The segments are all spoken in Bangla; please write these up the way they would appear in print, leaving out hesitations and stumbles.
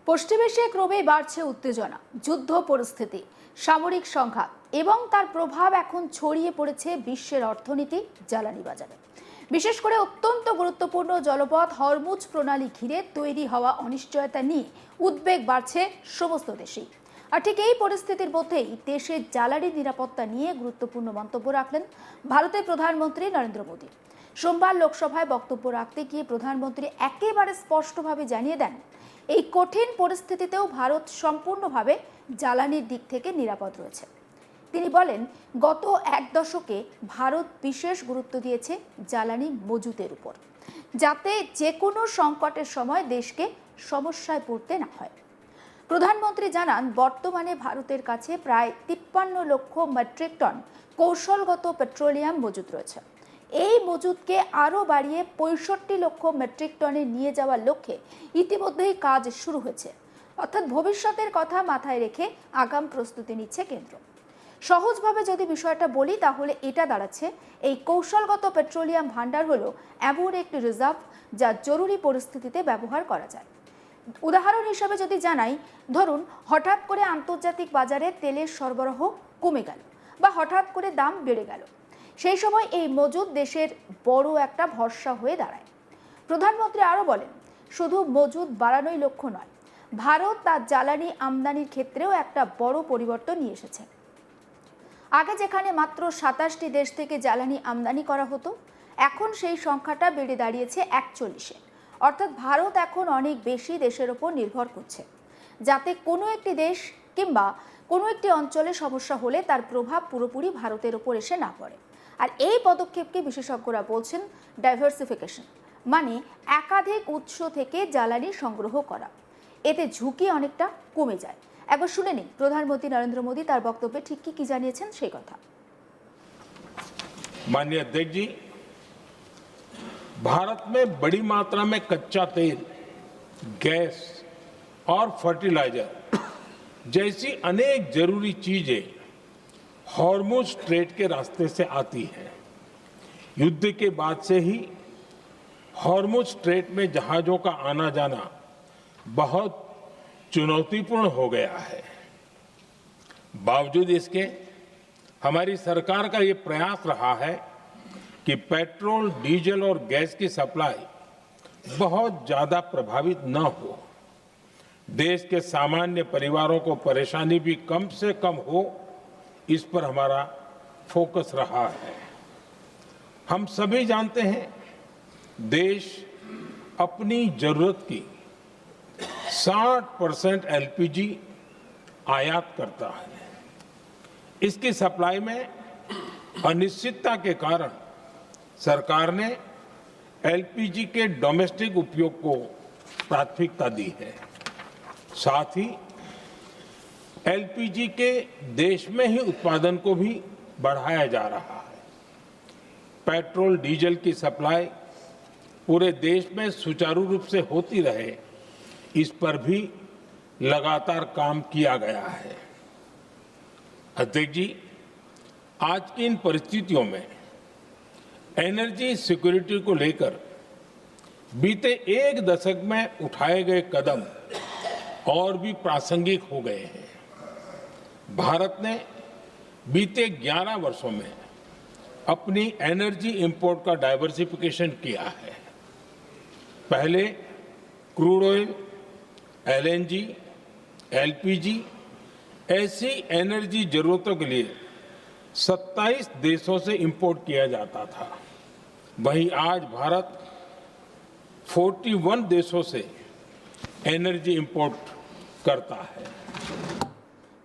পশ্চিম এশিয়ায় ক্রমেই বাড়ছে উত্তেজনা, যুদ্ধ পরিস্থিতি, সামরিক সংঘাত এবং তার প্রভাব এখন ছড়িয়ে পড়েছে বিশ্বের অর্থনীতি, জ্বালানি বাজারে। বিশেষ করে অত্যন্ত গুরুত্বপূর্ণ জলপথ হরমুজ প্রণালী ঘিরে তৈরি হওয়া অনিশ্চয়তা নিয়ে উদ্বেগ বাড়ছে সমস্ত দেশেই। আর ঠিক এই পরিস্থিতির মধ্যেই দেশের জ্বালানি নিরাপত্তা নিয়ে গুরুত্বপূর্ণ মন্তব্য রাখলেন ভারতের প্রধানমন্ত্রী নরেন্দ্র মোদী। সোমবার লোকসভায় বক্তব্য রাখতে গিয়ে প্রধানমন্ত্রী একেবারে স্পষ্টভাবে জানিয়ে দেন, এই কঠিন পরিস্থিতিতেও ভারত সম্পূর্ণভাবে জ্বালানির দিক থেকে নিরাপদ রয়েছে। তিনি বলেন, গত এক দশকে ভারত বিশেষ গুরুত্ব দিয়েছে জ্বালানি মজুতের উপর, যাতে যে কোনো সংকটের সময় দেশকে সমস্যায় পড়তে না হয়। প্রধানমন্ত্রী জানান, বর্তমানে ভারতের কাছে প্রায় 53 লক্ষ মেট্রিক টন কৌশলগত পেট্রোলিয়াম মজুত রয়েছে। এই মজুতকে আরও বাড়িয়ে 65 লক্ষ মেট্রিক টনে নিয়ে যাওয়ার লক্ষ্যে ইতিমধ্যেই কাজ শুরু হয়েছে। অর্থাৎ ভবিষ্যতের কথা মাথায় রেখে আগাম প্রস্তুতি নিচ্ছে কেন্দ্র। সহজভাবে যদি বিষয়টা বলি তাহলে এটা দাঁড়াচ্ছে, এই কৌশলগত পেট্রোলিয়াম ভান্ডার হলো এমন একটি রিজার্ভ যা জরুরি পরিস্থিতিতে ব্যবহার করা যায়। উদাহরণ হিসেবে যদি জানাই, ধরুন হঠাৎ করে আন্তর্জাতিক বাজারে তেলের সরবরাহ কমে গেল বা হঠাৎ করে দাম বেড়ে গেল, সেই সময় এই মজুদ দেশের বড় একটা ভরসা হয়ে দাঁড়ায়। প্রধানমন্ত্রী আরও বলেন, শুধু মজুদ বাড়ানোই লক্ষ্য নয়, ভারত তার জ্বালানি আমদানির ক্ষেত্রেও একটা বড় পরিবর্তন নিয়ে এসেছে। আগে যেখানে মাত্র 27টি দেশ থেকে জ্বালানি আমদানি করা হতো, এখন সেই সংখ্যাটা বেড়ে দাঁড়িয়েছে 41-এ। অর্থাৎ ভারত এখন অনেক বেশি দেশের ওপর নির্ভর করছে, যাতে কোনো একটি দেশ কিংবা কোনো একটি অঞ্চলে সমস্যা হলে তার প্রভাব পুরোপুরি ভারতের ওপর এসে না পড়ে। আর এই পদক্ষেপকে বিশেষজ্ঞরা বলছেন ডাইভার্সিফিকেশন, মানে একাধিক উৎস থেকে জ্বালানি সংগ্রহ করা। এতে ঝুঁকি অনেকটা কমে যায়। একবার শুনে নিন প্রধানমন্ত্রী নরেন্দ্র মোদী তার বক্তব্যে ঠিক কি জানিয়েছেন সেই কথা। माननीय अध्यक्ष जी, भारत में बड़ी मात्रा में कच्चा तेल, गैस और फर्टिलाइजर जैसी अनेक जरूरी चीजें हॉर्मुज स्ट्रेट के रास्ते से आती हैं। युद्ध के बाद से ही हॉर्मुज स्ट्रेट में जहाजों का आना जाना बहुत चुनौतीपूर्ण हो गया है। बावजूद इसके हमारी सरकार का ये प्रयास रहा है कि पेट्रोल, डीजल और गैस की सप्लाई बहुत ज्यादा प्रभावित न हो, देश के सामान्य परिवारों को परेशानी भी कम से कम हो, इस पर हमारा फोकस रहा है। हम सभी जानते हैं, देश अपनी जरूरत की 60% एलपीजी आयात करता है। इसकी सप्लाई में अनिश्चितता के कारण सरकार ने एलपीजी के डोमेस्टिक उपयोग को प्राथमिकता दी है। साथ ही एलपीजी के देश में ही उत्पादन को भी बढ़ाया जा रहा है। पेट्रोल, डीजल की सप्लाई पूरे देश में सुचारू रूप से होती रहे, इस पर भी लगातार काम किया गया है। अध्यक्ष जी, आज की इन परिस्थितियों में एनर्जी सिक्योरिटी को लेकर बीते एक दशक में उठाए गए कदम और भी प्रासंगिक हो गए हैं। भारत ने बीते 11 वर्षों में अपनी एनर्जी इंपोर्ट का डाइवर्सिफिकेशन किया है। पहले क्रूड ऑयल, एलएनजी, एलपीजी ऐसी एनर्जी जरूरतों के लिए 27 देशों से इंपोर्ट किया जाता था। वहीं आज भारत 41 देशों से एनर्जी इंपोर्ट करता है।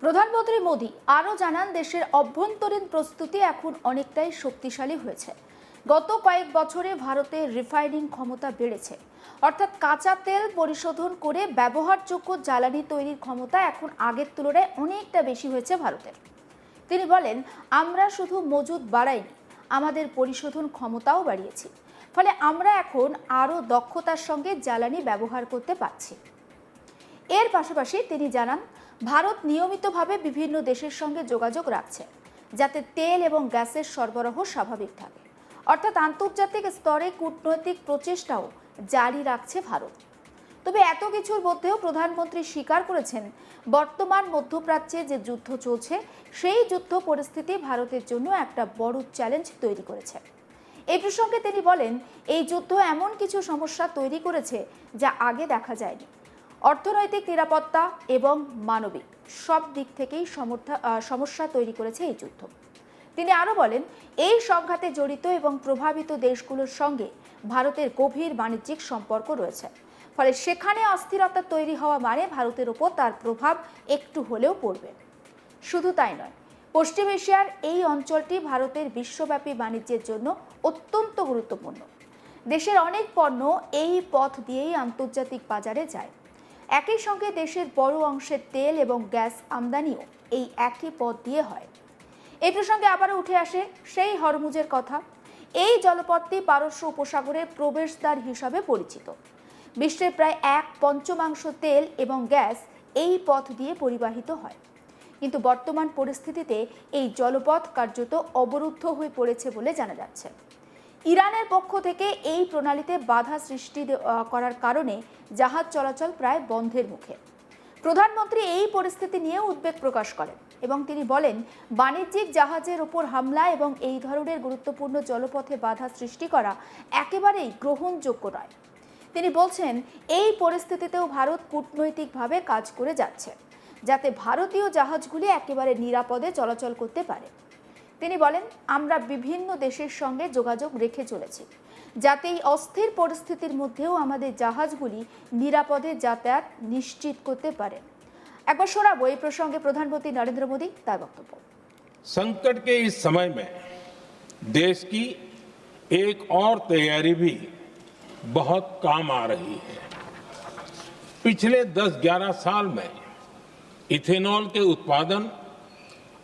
প্রধানমন্ত্রী মোদী আরও জানান, দেশের অভ্যন্তরীণ প্রস্তুতি এখন অনেকটাই শক্তিশালী হয়েছে। গত কয়েক বছরে ভারতের রিফাইনিং ক্ষমতা বেড়েছে, অর্থাৎ কাঁচা তেল পরিশোধন করে ব্যবহারযোগ্য জ্বালানি তৈরির ক্ষমতা এখন আগের তুলনায় অনেকটা বেশি হয়েছে ভারতের। তিনি বলেন, আমরা শুধু মজুদ বাড়াইনি, আমাদের পরিশোধন ক্ষমতাও বাড়িয়েছি। ফলে আমরা এখন আরও দক্ষতার সঙ্গে জ্বালানি ব্যবহার করতে পারছি। এর পাশাপাশি তিনি জানান, ভারত নিয়মিতভাবে বিভিন্ন দেশের সঙ্গে যোগাযোগ রাখছে, যাতে তেল এবং গ্যাসের সরবরাহ স্বাভাবিক থাকে। অর্থাৎ আন্তর্জাতিক স্তরে কূটনৈতিক প্রচেষ্টাও জারি রাখছে ভারত। তবে এত কিছুর মধ্যেও প্রধানমন্ত্রী স্বীকার করেছেন বর্তমান মধ্যপ্রাচ্যে যে যুদ্ধ চলছে সেই যুদ্ধ পরিস্থিতি ভারতের জন্য একটা বড় চ্যালেঞ্জ তৈরি করেছে। এই প্রসঙ্গে তিনি বলেন, এই যুদ্ধ এমন কিছু সমস্যা তৈরি করেছে যা আগে দেখা যায়নি। অর্থনৈতিক, নিরাপত্তা এবং মানবিক সব দিক থেকেই সমস্যা তৈরি করেছে এই যুদ্ধ। তিনি আরও বলেন, এই সংঘাতে জড়িত এবং প্রভাবিত দেশগুলোর সঙ্গে ভারতের গভীর বাণিজ্যিক সম্পর্ক রয়েছে, ফলে সেখানে অস্থিরতা তৈরি হওয়া মানে ভারতের ওপর তার প্রভাব একটু হলেও পড়বে। শুধু তাই নয়, পশ্চিম এশিয়ার এই অঞ্চলটি ভারতের বিশ্বব্যাপী বাণিজ্যের জন্য অত্যন্ত গুরুত্বপূর্ণ। দেশের অনেক পণ্য এই পথ দিয়েই আন্তর্জাতিক বাজারে যায়। একই সঙ্গে দেশের বড় অংশের তেল এবং গ্যাস আমদানিও এই একই পথ দিয়ে হয়। এই প্রসঙ্গে আবারও উঠে আসে সেই হরমুজের কথা। এই জলপথটি পারস্য উপসাগরের প্রবেশদ্বার হিসাবে পরিচিত। বিশ্বের প্রায় 1/5 তেল এবং গ্যাস এই পথ দিয়ে পরিবাহিত হয়। কিন্তু বর্তমান পরিস্থিতিতে এই জলপথ কার্যত অবরুদ্ধ হয়ে পড়েছে বলে জানা যাচ্ছে। ইরানের পক্ষ থেকে এই প্রণালীতে বাধা সৃষ্টি করার কারণে জাহাজ চলাচল প্রায় বন্ধের মুখে। প্রধানমন্ত্রী এই পরিস্থিতি নিয়ে উদ্বেগ প্রকাশ করেন এবং তিনি বলেন, বাণিজ্যিক জাহাজের উপর হামলা এবং এই ধরনের গুরুত্বপূর্ণ জলপথে বাধা সৃষ্টি করা একেবারেই গ্রহণযোগ্য নয়। তিনি বলছেন, এই পরিস্থিতিতেও ভারত কূটনৈতিকভাবে কাজ করে যাচ্ছে যাতে ভারতীয় জাহাজগুলি একেবারে নিরাপদে চলাচল করতে পারে। তিনি বলেন, আমরা বিভিন্ন দেশের সঙ্গে যোগাযোগ রেখে চলেছি যাতে এই অস্থির পরিস্থিতির মধ্যেও আমাদের জাহাজগুলি নিরাপদে যাতায়াত নিশ্চিত করতে পারে। একবার শোনাবো এই প্রসঙ্গে প্রধানমন্ত্রী নরেন্দ্র মোদী তার বক্তব্য। संकट के इस समय में देश की एक और तैयारी भी बहुत काम आ रही है। पिछले 10-11 साल में इथेनॉल के उत्पादन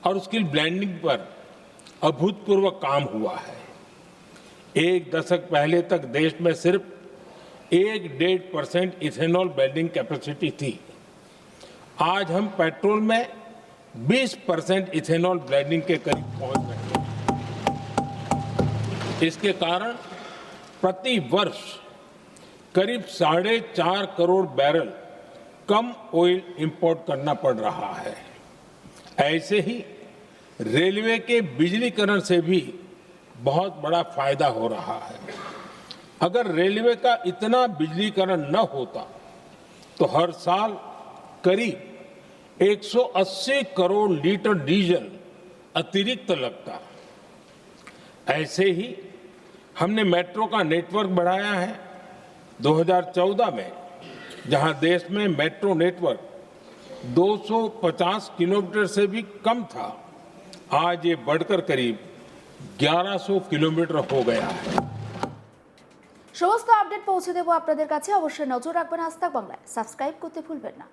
और उसकी ब्लेंडिंग पर अभूतपूर्व काम हुआ है। 1 दशक पहले तक देश में सिर्फ 1-1.5% इथेनॉल ब्लेंडिंग कैपेसिटी थी। आज हम पेट्रोल में 20% इथेनॉल ब्लेंडिंग के करीब पहुंच रहे हैं। इसके कारण प्रति वर्ष करीब 4.5 करोड़ बैरल कम ऑयल इंपोर्ट करना पड़ रहा है। ऐसे ही रेलवे के बिजलीकरण से भी बहुत बड़ा फायदा हो रहा है। अगर रेलवे का इतना बिजलीकरण न होता तो हर साल करीब 180 करोड़ लीटर डीजल अतिरिक्त लगता। ऐसे ही हमने मेट्रो का नेटवर्क बढ़ाया है। 2014 में जहां देश में मेट्रो नेटवर्क 250 किलोमीटर से भी कम था, आज ये बढ़कर करीब 1100 किलोमीटर हो गया है। সমস্ত আপডেট পৌঁছে দেবো আপনাদের কাছে। অবশ্যই নজর রাখবেন আজ তাক বাংলায়। সাবস্ক্রাইব করতে ভুলবেন না।